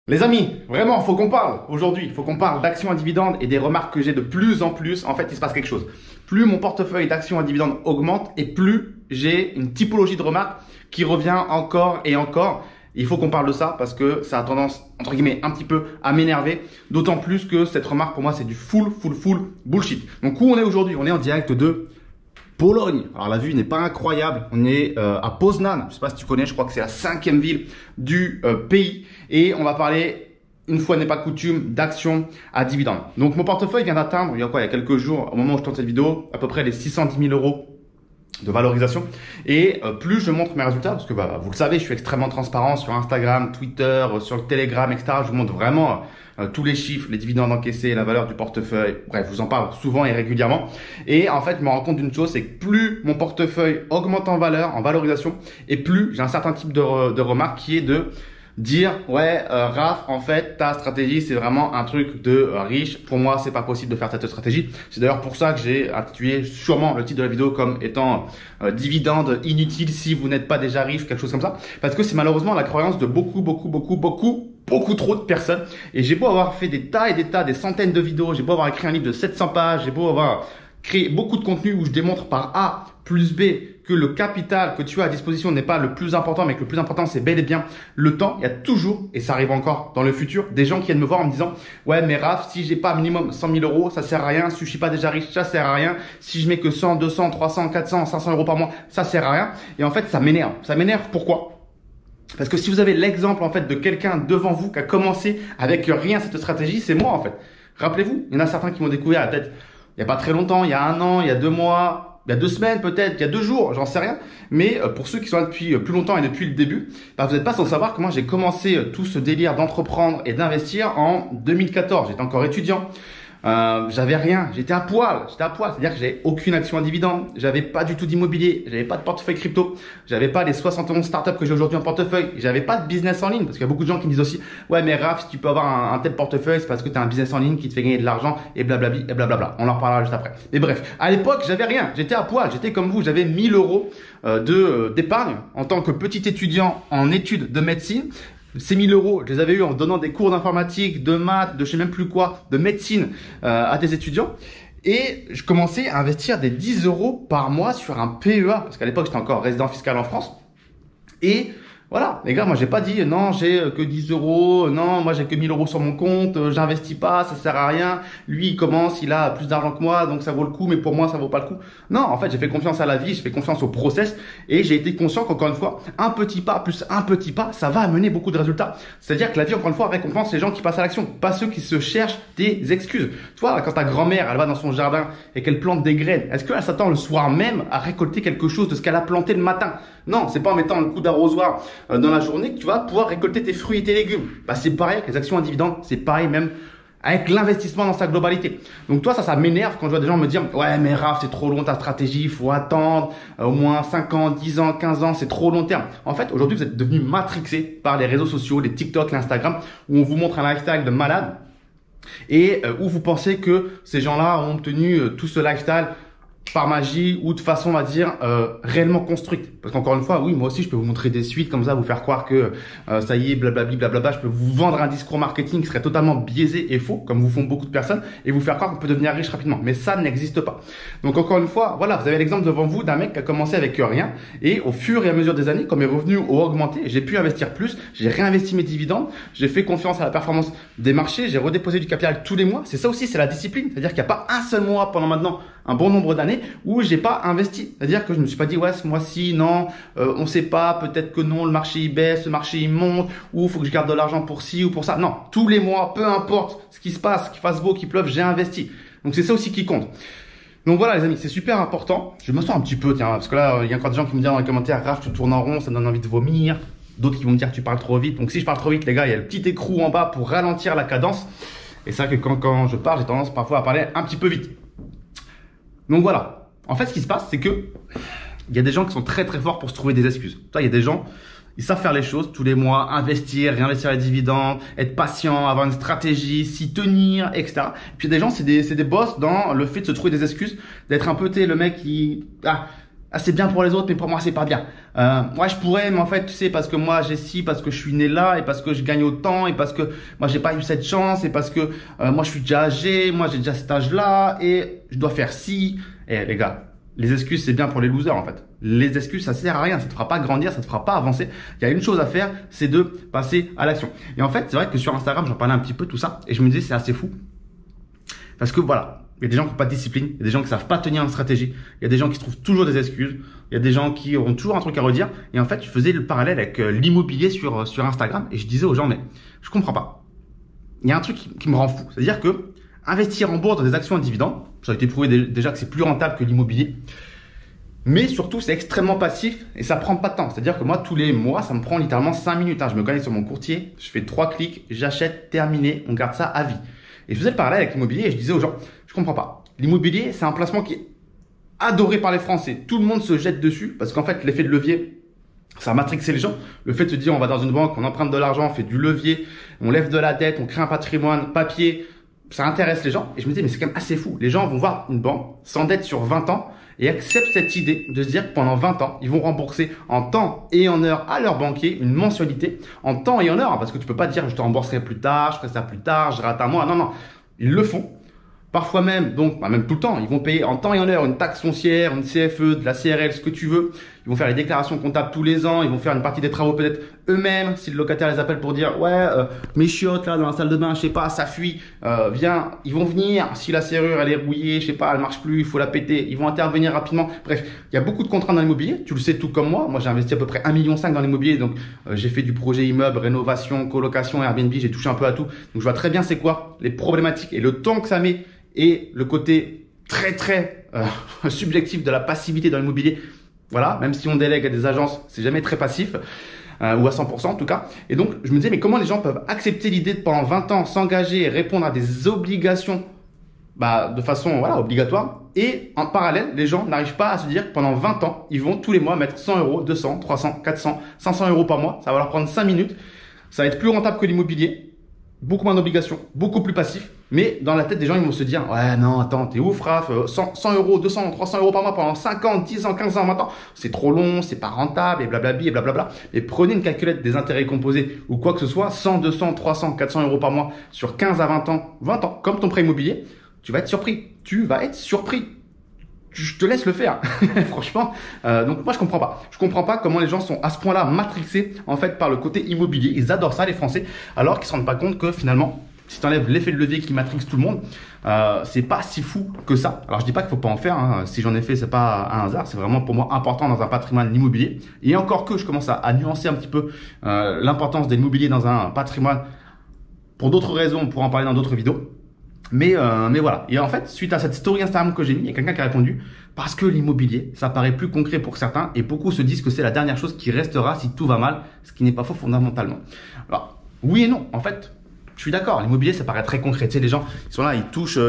Les amis, vraiment, faut qu'on parle aujourd'hui. Il faut qu'on parle d'actions à dividendes et des remarques que j'ai de plus en plus. En fait, il se passe quelque chose. Plus mon portefeuille d'actions à dividendes augmente et plus j'ai une typologie de remarques qui revient encore et encore. Il faut qu'on parle de ça parce que ça a tendance, entre guillemets, un petit peu à m'énerver. D'autant plus que cette remarque, pour moi, c'est du full bullshit. Donc, où on est aujourd'hui? On est en direct de Pologne. Alors la vue n'est pas incroyable, on est à Poznań, je sais pas si tu connais, je crois que c'est la 5e ville du pays et on va parler, une fois n'est pas coutume, d'actions à dividendes. Donc mon portefeuille vient d'atteindre, il y a quelques jours, au moment où je tourne cette vidéo, à peu près les 610 000 euros de valorisation et plus je montre mes résultats, parce que vous le savez, je suis extrêmement transparent sur Instagram, Twitter, sur le Telegram, etc. Je vous montre vraiment tous les chiffres, les dividendes encaissés, la valeur du portefeuille, bref, je vous en parle souvent et régulièrement. Et en fait, je me rends compte d'une chose, c'est que plus mon portefeuille augmente en valeur, en valorisation, et plus j'ai un certain type de remarque qui est de dire ouais Raph, en fait ta stratégie c'est vraiment un truc de riche. Pour moi c'est pas possible de faire cette stratégie. C'est d'ailleurs pour ça que j'ai intitulé sûrement le titre de la vidéo comme étant dividende inutile si vous n'êtes pas déjà riche, quelque chose comme ça, parce que c'est malheureusement la croyance de beaucoup trop de personnes. Et j'ai beau avoir fait des tas et des tas, des centaines de vidéos, j'ai beau avoir écrit un livre de 700 pages, j'ai beau avoir créé beaucoup de contenu où je démontre par A plus B que le capital que tu as à disposition n'est pas le plus important, mais que le plus important c'est bel et bien le temps. Il y a toujours, et ça arrive encore dans le futur, des gens qui viennent me voir en me disant ouais mais Raph, si j'ai pas minimum 100 000 euros, ça sert à rien. Si je suis pas déjà riche, ça sert à rien. Si je mets que 100, 200, 300, 400, 500 euros par mois, ça sert à rien. Et en fait ça m'énerve. Ça m'énerve pourquoi? Parce que si vous avez l'exemple en fait de quelqu'un devant vous qui a commencé avec rien cette stratégie, c'est moi en fait. Rappelez-vous, il y en a certains qui m'ont découvert peut-être il y a pas très longtemps, il y a 1 an, il y a 2 mois. Il y a 2 semaines peut-être, il y a 2 jours, j'en sais rien. Mais pour ceux qui sont là depuis plus longtemps et depuis le début, vous n'êtes pas sans savoir que moi j'ai commencé tout ce délire d'entreprendre et d'investir en 2014. J'étais encore étudiant. J'avais rien, j'étais à poil, c'est-à-dire que j'avais aucune action à dividende, j'avais pas du tout d'immobilier, j'avais pas de portefeuille crypto, j'avais pas les 71 startups que j'ai aujourd'hui en portefeuille, j'avais pas de business en ligne, parce qu'il y a beaucoup de gens qui me disent aussi ouais mais Raph, si tu peux avoir un tel portefeuille, c'est parce que tu as un business en ligne qui te fait gagner de l'argent et blablabli et blablabla. On en reparlera juste après. Mais bref, à l'époque j'avais rien, j'étais à poil, j'étais comme vous, j'avais 1000 euros d'épargne en tant que petit étudiant en études de médecine. Ces 1000 euros, je les avais eu en donnant des cours d'informatique, de maths, de je sais même plus quoi, de médecine à des étudiants. Et je commençais à investir des 10 euros par mois sur un PEA, parce qu'à l'époque j'étais encore résident fiscal en France. Et voilà, les gars, moi j'ai pas dit non, j'ai que 10 euros, non, moi j'ai que 1000 euros sur mon compte, j'investis pas, ça sert à rien. Lui il commence, il a plus d'argent que moi, donc ça vaut le coup, mais pour moi ça vaut pas le coup. Non, en fait j'ai fait confiance à la vie, j'ai fait confiance au process et j'ai été conscient qu'encore une fois, un petit pas plus un petit pas, ça va amener beaucoup de résultats. C'est-à-dire que la vie, encore une fois, récompense les gens qui passent à l'action, pas ceux qui se cherchent des excuses. Tu vois, quand ta grand-mère elle va dans son jardin et qu'elle plante des graines, est-ce qu'elle s'attend le soir même à récolter quelque chose de ce qu'elle a planté le matin? Non, c'est pas en mettant le coup d'arrosoir dans la journée que tu vas pouvoir récolter tes fruits et tes légumes. C'est pareil avec les actions à dividendes, c'est pareil même avec l'investissement dans sa globalité. Donc toi, ça m'énerve quand je vois des gens me dire ouais mais Raph, c'est trop long ta stratégie, il faut attendre au moins 5 ans, 10 ans, 15 ans, c'est trop long terme. En fait, aujourd'hui, vous êtes devenus matrixés par les réseaux sociaux, les TikTok, l'Instagram, où on vous montre un lifestyle de malade et où vous pensez que ces gens-là ont obtenu tout ce lifestyle par magie ou de façon, on va dire, réellement construite. Parce qu'encore une fois, oui, moi aussi, je peux vous montrer des suites comme ça, vous faire croire que ça y est, blablabli, blablabla. Je peux vous vendre un discours marketing qui serait totalement biaisé et faux, comme vous font beaucoup de personnes, et vous faire croire qu'on peut devenir riche rapidement. Mais ça n'existe pas. Donc encore une fois, voilà, vous avez l'exemple devant vous d'un mec qui a commencé avec rien, et au fur et à mesure des années, quand mes revenus ont augmenté, j'ai pu investir plus, j'ai réinvesti mes dividendes, j'ai fait confiance à la performance des marchés, j'ai redéposé du capital tous les mois. C'est ça aussi, c'est la discipline. C'est-à-dire qu'il n'y a pas un seul mois pendant maintenant un bon nombre d'années où j'ai pas investi. C'est-à-dire que je me suis pas dit ouais ce mois-ci non, on sait pas, peut-être que non, le marché il baisse, le marché il monte, ou il faut que je garde de l'argent pour ci ou pour ça. Non, tous les mois, peu importe ce qui se passe, qu'il fasse beau, qu'il pleuve, j'ai investi. Donc c'est ça aussi qui compte. Donc voilà les amis, c'est super important. Je me sens un petit peu, tiens, parce que là il y a encore des gens qui me disent dans les commentaires Raph, tu tournes en rond, ça me donne envie de vomir. D'autres qui vont me dire tu parles trop vite. Donc si je parle trop vite les gars, il y a le petit écrou en bas pour ralentir la cadence. Et c'est vrai que quand je parle, j'ai tendance parfois à parler un petit peu vite. Donc voilà, en fait ce qui se passe c'est que il y a des gens qui sont très forts pour se trouver des excuses. Il y a des gens, ils savent faire les choses tous les mois, investir, réinvestir les dividendes, être patient, avoir une stratégie, s'y tenir, etc. Et puis il y a des gens, c'est des boss dans le fait de se trouver des excuses, d'être un peu le mec qui ah, c'est bien pour les autres, mais pour moi, c'est pas bien. Moi, je pourrais, mais en fait, tu sais, parce que moi, j'ai ci, parce que je suis né là, et parce que je gagne autant, et parce que moi, j'ai pas eu cette chance, et parce que moi, je suis déjà âgé, moi, j'ai déjà cet âge-là, et je dois faire ci. Et les gars, les excuses, c'est bien pour les losers, en fait. Les excuses, ça sert à rien, ça te fera pas grandir, ça te fera pas avancer. Il y a une chose à faire, c'est de passer à l'action. Et en fait, c'est vrai que sur Instagram, j'en parlais un petit peu, tout ça, et je me disais, c'est assez fou. Parce que voilà, il y a des gens qui n'ont pas de discipline, il y a des gens qui ne savent pas tenir une stratégie, il y a des gens qui se trouvent toujours des excuses, il y a des gens qui auront toujours un truc à redire. Et en fait, je faisais le parallèle avec l'immobilier sur Instagram et je disais aux gens, mais je comprends pas. Il y a un truc qui me rend fou, c'est-à-dire que investir en bourse dans des actions à dividendes, ça a été prouvé déjà que c'est plus rentable que l'immobilier. Mais surtout, c'est extrêmement passif et ça prend pas de temps. C'est-à-dire que moi, tous les mois, ça me prend littéralement 5 minutes. Je me connecte sur mon courtier, je fais 3 clics, j'achète, terminé, on garde ça à vie. Et je faisais le parallèle avec l'immobilier et je disais aux gens, je comprends pas. L'immobilier, c'est un placement qui est adoré par les Français. Tout le monde se jette dessus parce qu'en fait, l'effet de levier, ça a matrixé les gens. Le fait de se dire, on va dans une banque, on emprunte de l'argent, on fait du levier, on lève de la dette, on crée un patrimoine, papier, ça intéresse les gens. Et je me disais, mais c'est quand même assez fou. Les gens vont voir une banque s'endette sur 20 ans et acceptent cette idée de se dire que pendant 20 ans, ils vont rembourser en temps et en heure à leur banquier une mensualité en temps et en heure. Parce que tu peux pas dire, je te rembourserai plus tard, je ferai ça plus tard, je rate un mois. Non, non. Ils le font. Parfois même, donc, même tout le temps, ils vont payer en temps et en heure une taxe foncière, une CFE, de la CRL, ce que tu veux. Ils vont faire les déclarations comptables tous les ans. Ils vont faire une partie des travaux peut-être eux-mêmes. Si le locataire les appelle pour dire, ouais, mes chiottes là dans la salle de bain, je sais pas, ça fuit, viens. Ils vont venir. Si la serrure elle est rouillée, je sais pas, elle marche plus, il faut la péter. Ils vont intervenir rapidement. Bref, il y a beaucoup de contraintes dans l'immobilier. Tu le sais tout comme moi. Moi, j'ai investi à peu près 1,5 million dans l'immobilier. Donc, j'ai fait du projet immeuble, rénovation, colocation, Airbnb. J'ai touché un peu à tout. Donc, je vois très bien c'est quoi les problématiques et le temps que ça met. Et le côté très subjectif de la passivité dans l'immobilier, voilà, même si on délègue à des agences, c'est jamais très passif, ou à 100% en tout cas. Et donc, je me disais, mais comment les gens peuvent accepter l'idée de pendant 20 ans s'engager et répondre à des obligations de façon obligatoire. Et en parallèle, les gens n'arrivent pas à se dire que pendant 20 ans, ils vont tous les mois mettre 100 euros, 200, 300, 400, 500 euros par mois. Ça va leur prendre 5 minutes. Ça va être plus rentable que l'immobilier. Beaucoup moins d'obligations, beaucoup plus passif. Mais dans la tête des gens, ils vont se dire, ouais, non, attends, t'es ouf, Raph, 100 euros, 200, 300 euros par mois pendant 5 ans, 10 ans, 15 ans maintenant, c'est trop long, c'est pas rentable, et blablabla, et blablabla. Et prenez une calculette des intérêts composés ou quoi que ce soit, 100, 200, 300, 400 euros par mois sur 15 à 20 ans, comme ton prêt immobilier, tu vas être surpris. Tu vas être surpris. Je te laisse le faire, franchement. Donc moi je comprends pas. Je comprends pas comment les gens sont à ce point-là matrixés en fait par le côté immobilier. Ils adorent ça les Français, alors qu'ils se rendent pas compte que finalement, si tu enlèves l'effet de levier qui matrixe tout le monde, c'est pas si fou que ça. Alors je dis pas qu'il faut pas en faire. Hein. Si j'en ai fait, c'est pas un hasard. C'est vraiment pour moi important dans un patrimoine immobilier. Et encore que je commence à nuancer un petit peu l'importance de l'immobilier dans un patrimoine. Pour d'autres raisons, on pourra en parler dans d'autres vidéos. Mais voilà. Et en fait, suite à cette story Instagram que j'ai mis, il y a quelqu'un qui a répondu parce que l'immobilier, ça paraît plus concret pour certains et beaucoup se disent que c'est la dernière chose qui restera si tout va mal, ce qui n'est pas faux fondamentalement. Alors, oui et non. En fait, je suis d'accord. L'immobilier, ça paraît très concret. Tu sais, les gens, ils sont là, ils touchent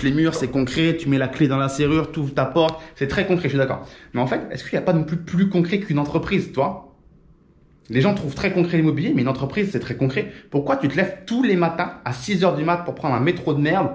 les murs, c'est concret. Tu mets la clé dans la serrure, tu ouvres ta porte, c'est très concret. Je suis d'accord. Mais en fait, est-ce qu'il n'y a pas non plus concret qu'une entreprise, toi? Les gens trouvent très concret l'immobilier, mais une entreprise, c'est très concret. Pourquoi tu te lèves tous les matins à 6 h du mat pour prendre un métro de merde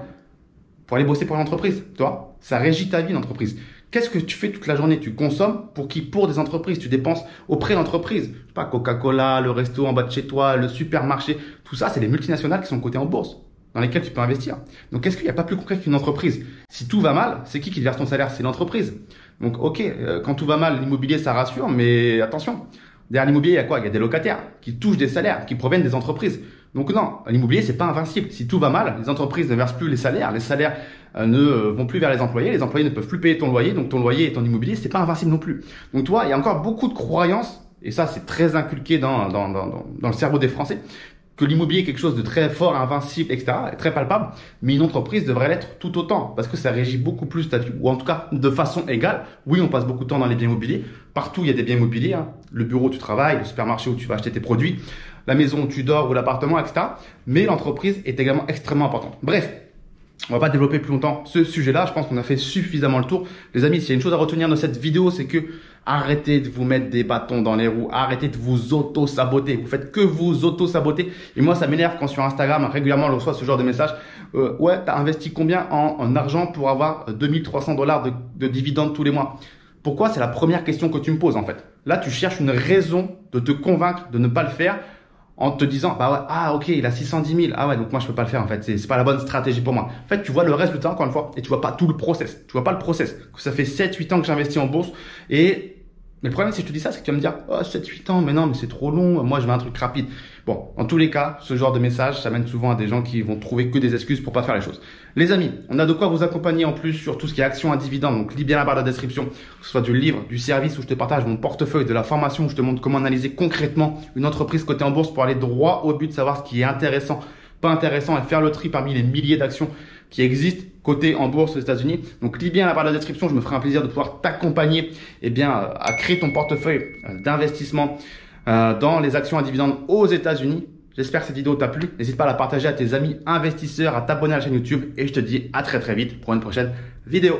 pour aller bosser pour une entreprise? Toi, ça régit ta vie, l'entreprise. Qu'est-ce que tu fais toute la journée? Tu consommes pour qui? Pour des entreprises. Tu dépenses auprès d'entreprises. Je sais pas, Coca-Cola, le resto en bas de chez toi, le supermarché. Tout ça, c'est des multinationales qui sont cotées en bourse, dans lesquelles tu peux investir. Donc, est-ce qu'il n'y a pas plus concret qu'une entreprise? Si tout va mal, c'est qui te verse ton salaire? C'est l'entreprise. Donc, ok, quand tout va mal, l'immobilier, ça rassure, mais attention. Derrière l'immobilier, il y a quoi? Il y a des locataires qui touchent des salaires, qui proviennent des entreprises. Donc non, l'immobilier, c'est pas invincible. Si tout va mal, les entreprises ne versent plus les salaires ne vont plus vers les employés ne peuvent plus payer ton loyer, donc ton loyer et ton immobilier, c'est pas invincible non plus. Donc toi, il y a encore beaucoup de croyances, et ça c'est très inculqué dans le cerveau des Français, que l'immobilier est quelque chose de très fort, invincible, etc., très palpable, mais une entreprise devrait l'être tout autant, parce que ça régit beaucoup plus ta vie, ou en tout cas de façon égale. Oui, on passe beaucoup de temps dans les biens immobiliers, partout il y a des biens immobiliers, hein. Le bureau où tu travailles, le supermarché où tu vas acheter tes produits, la maison où tu dors ou l'appartement, etc., mais l'entreprise est également extrêmement importante. Bref, on va pas développer plus longtemps ce sujet-là, je pense qu'on a fait suffisamment le tour. Les amis, s'il y a une chose à retenir de cette vidéo, c'est que arrêtez de vous mettre des bâtons dans les roues, arrêtez de vous auto-saboter. Vous faites que vous auto-saboter. Et moi, ça m'énerve quand sur Instagram, régulièrement, je reçois ce genre de message. Ouais, t'as investi combien en argent pour avoir 2300 $ de dividendes tous les mois? Pourquoi? C'est la première question que tu me poses en fait. Là, tu cherches une raison de te convaincre de ne pas le faire en te disant, bah ouais, ah ok, il a 610 000, ah ouais, donc moi je peux pas le faire en fait, c'est pas la bonne stratégie pour moi. En fait, tu vois le résultat encore une fois et tu vois pas tout le process. Tu vois pas le process. Ça fait 7-8 ans que j'investis en bourse mais le problème, si je te dis ça, c'est que tu vas me dire, oh, 7-8 ans, mais non, mais c'est trop long, moi je veux un truc rapide. Bon, en tous les cas, ce genre de message, ça mène souvent à des gens qui vont trouver que des excuses pour pas faire les choses. Les amis, on a de quoi vous accompagner en plus sur tout ce qui est action à dividende, donc lis bien la barre de la description, que ce soit du livre, du service où je te partage mon portefeuille, de la formation où je te montre comment analyser concrètement une entreprise cotée en bourse pour aller droit au but de savoir ce qui est intéressant, pas intéressant et faire le tri parmi les milliers d'actions qui existent cotées en bourse aux États-Unis. Donc, lis bien la barre de la description. Je me ferai un plaisir de pouvoir t'accompagner à créer ton portefeuille d'investissement dans les actions à dividendes aux États-Unis. J'espère que cette vidéo t'a plu. N'hésite pas à la partager à tes amis investisseurs, à t'abonner à la chaîne YouTube et je te dis à très vite pour une prochaine vidéo.